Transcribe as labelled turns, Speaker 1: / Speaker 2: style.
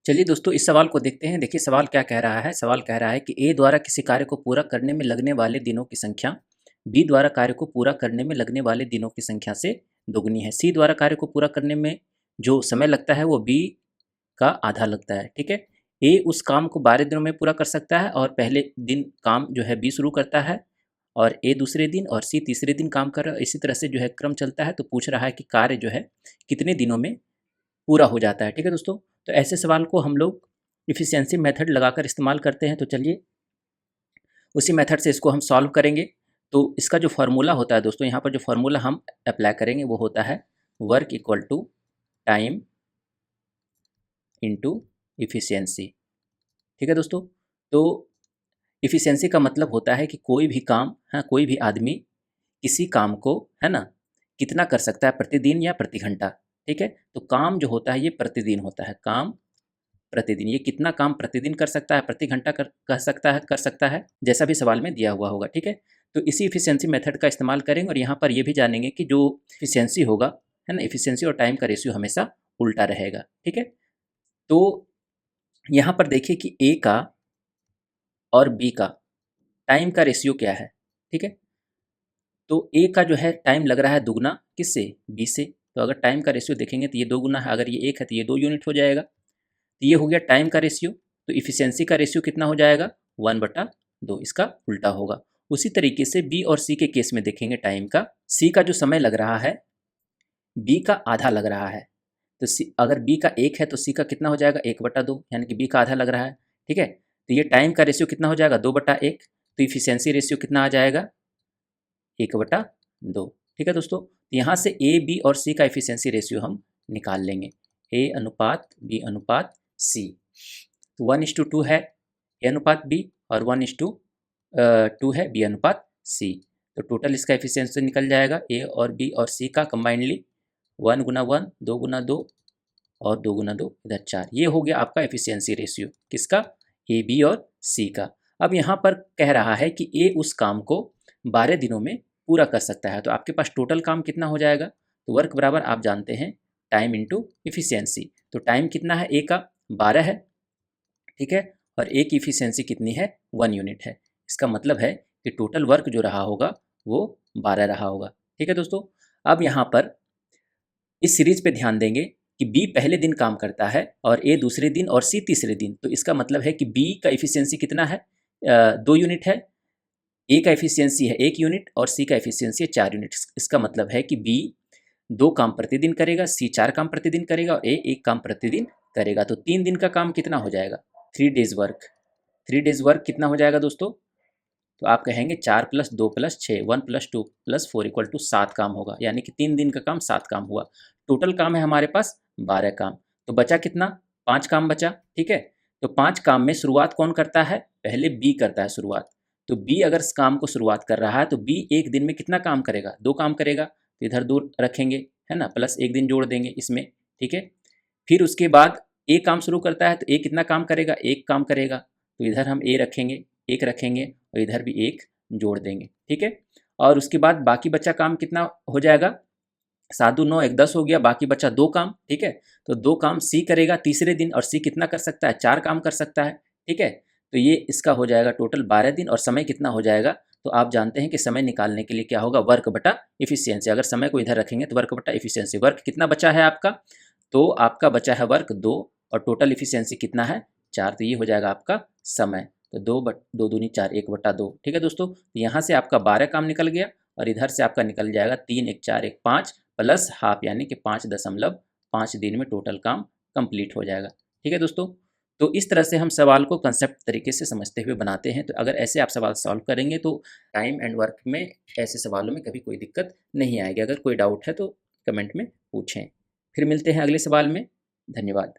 Speaker 1: चलिए दोस्तों, इस सवाल को देखते हैं। देखिए सवाल क्या कह रहा है। सवाल कह रहा है कि ए द्वारा किसी कार्य को पूरा करने में लगने वाले दिनों की संख्या बी द्वारा कार्य को पूरा करने में लगने वाले दिनों की संख्या से दोगुनी है। सी द्वारा कार्य को पूरा करने में जो समय लगता है वो बी का आधा लगता है। ठीक है, ए उस काम को 12 दिनों में पूरा कर सकता है और पहले दिन काम जो है बी शुरू करता है और ए दूसरे दिन और सी तीसरे दिन काम कर रहा है। इसी तरह से जो है क्रम चलता है। तो पूछ रहा है कि कार्य जो है कितने दिनों में पूरा हो जाता है। ठीक है दोस्तों, तो ऐसे सवाल को हम लोग इफ़िशियंसी मेथड लगाकर इस्तेमाल करते हैं। तो चलिए उसी मेथड से इसको हम सॉल्व करेंगे। तो इसका जो फार्मूला होता है दोस्तों, यहाँ पर जो फार्मूला हम अप्लाई करेंगे वो होता है work equal to time into efficiency. ठीक है दोस्तों, तो इफ़िशियंसी का मतलब होता है कि कोई भी काम, हाँ, कोई भी आदमी किसी काम को, है ना, कितना कर सकता है प्रतिदिन या प्रति घंटा। ठीक है, तो काम जो होता है ये प्रतिदिन होता है। काम प्रतिदिन, ये कितना काम प्रतिदिन कर सकता है, प्रति घंटा कर सकता है, जैसा भी सवाल में दिया हुआ होगा। ठीक है, तो इसी इफिशियंसी मेथड का इस्तेमाल करेंगे और यहाँ पर ये भी जानेंगे कि जो इफिशियंसी होगा, है ना, इफिशियंसी और टाइम का रेशियो हमेशा उल्टा रहेगा। ठीक है, तो यहाँ पर देखिए कि ए का और बी का टाइम का रेशियो क्या है। ठीक है, तो ए का जो है टाइम लग रहा है दुगना, किससे, बी से। तो अगर टाइम का रेशियो देखेंगे तो ये 2 गुना है, अगर ये 1 है तो ये 2 यूनिट हो जाएगा। तो ये हो गया टाइम का रेशियो। तो इफिशियंसी का रेशियो कितना हो जाएगा, 1/2, इसका उल्टा होगा। उसी तरीके से बी और सी के केस में देखेंगे टाइम का, सी का जो समय लग रहा है बी का आधा लग रहा है। तो सी, अगर बी का 1 है तो सी का कितना हो जाएगा, 1/2, यानी कि बी का आधा लग रहा है। ठीक है, तो ये टाइम का रेशियो कितना हो जाएगा, 2/1। तो इफिशियंसी रेशियो कितना आ जाएगा, 1/2। ठीक है दोस्तों, यहाँ से ए बी और सी का इफिशियंसी रेशियो हम निकाल लेंगे, ए अनुपात बी अनुपात सी। तो 1:2 है ए अनुपात बी और 1:2 है बी अनुपात सी। तो टोटल इसका एफिशिएंसी निकल जाएगा ए और बी और सी का कंबाइंडली 1 गुना 1, 2 गुना 2 और 2 गुना 2 इधर 4। ये हो गया आपका एफिशिएंसी रेशियो किसका, ए बी और सी का। अब यहाँ पर कह रहा है कि ए उस काम को 12 दिनों में पूरा कर सकता है। तो आपके पास टोटल काम कितना हो जाएगा, तो वर्क बराबर आप जानते हैं टाइम इंटू इफिशियंसी। तो टाइम कितना है, ए का 12 है। ठीक है, और ए की इफिशियंसी कितनी है, 1 यूनिट है। इसका मतलब है कि टोटल वर्क जो रहा होगा वो 12 रहा होगा। ठीक है दोस्तों, अब यहाँ पर इस सीरीज पे ध्यान देंगे कि बी पहले दिन काम करता है और ए दूसरे दिन और सी तीसरे दिन। तो इसका मतलब है कि बी का इफिशियंसी कितना है, 2 यूनिट है। ए का एफिशिएंसी है 1 यूनिट और सी का एफिशिएंसी है 4 यूनिट। इसका मतलब है कि बी 2 काम प्रतिदिन करेगा, सी 4 काम प्रतिदिन करेगा और ए 1 काम प्रतिदिन करेगा। तो 3 दिन का काम कितना हो जाएगा, 3 डेज वर्क। 3 डेज वर्क कितना हो जाएगा दोस्तों, तो आप कहेंगे 4 + 2 + 6, 1 + 2 + 4 = 7 काम होगा, यानी कि 3 दिन का काम 7 काम हुआ। टोटल काम है हमारे पास 12 काम। तो बचा कितना, 5 काम बचा। ठीक है, तो 5 काम में शुरुआत कौन करता है, पहले बी करता है शुरुआत। तो बी अगर इस काम को शुरुआत कर रहा है तो बी एक दिन में कितना काम करेगा, 2 काम करेगा। तो इधर 2 रखेंगे, है ना, प्लस 1 दिन जोड़ देंगे इसमें। ठीक है, फिर उसके बाद ए काम शुरू करता है तो ए कितना काम करेगा, 1 काम करेगा। तो इधर हम ए रखेंगे, 1 रखेंगे और इधर भी 1 जोड़ देंगे। ठीक है, और उसके बाद बाकी बचा काम कितना हो जाएगा, 7 दूनी 9, 1 10 हो गया, बाकी बचा 2 काम। ठीक है, तो 2 काम सी करेगा तीसरे दिन और सी कितना कर सकता है, 4 काम कर सकता है। ठीक है, तो ये इसका हो जाएगा टोटल 12 दिन। और समय कितना हो जाएगा, तो आप जानते हैं कि समय निकालने के लिए क्या होगा, वर्क बटा इफिशियंसी। अगर समय को इधर रखेंगे तो वर्क बटा इफिशियंसी। वर्क कितना बचा है आपका, तो आपका बचा है वर्क 2 और टोटल इफिशियंसी कितना है, 4। तो ये हो जाएगा आपका समय। तो 2 दूनी 4, 1/2। ठीक है दोस्तों, यहाँ से आपका 12 काम निकल गया और इधर से आपका निकल जाएगा 3, 1 4, 1 5 प्लस हाफ, यानी कि 5.5 दिन में टोटल काम कंप्लीट हो जाएगा। ठीक है दोस्तों, तो इस तरह से हम सवाल को कंसेप्ट तरीके से समझते हुए बनाते हैं। तो अगर ऐसे आप सवाल सॉल्व करेंगे तो टाइम एंड वर्क में ऐसे सवालों में कभी कोई दिक्कत नहीं आएगी। अगर कोई डाउट है तो कमेंट में पूछें। फिर मिलते हैं अगले सवाल में। धन्यवाद।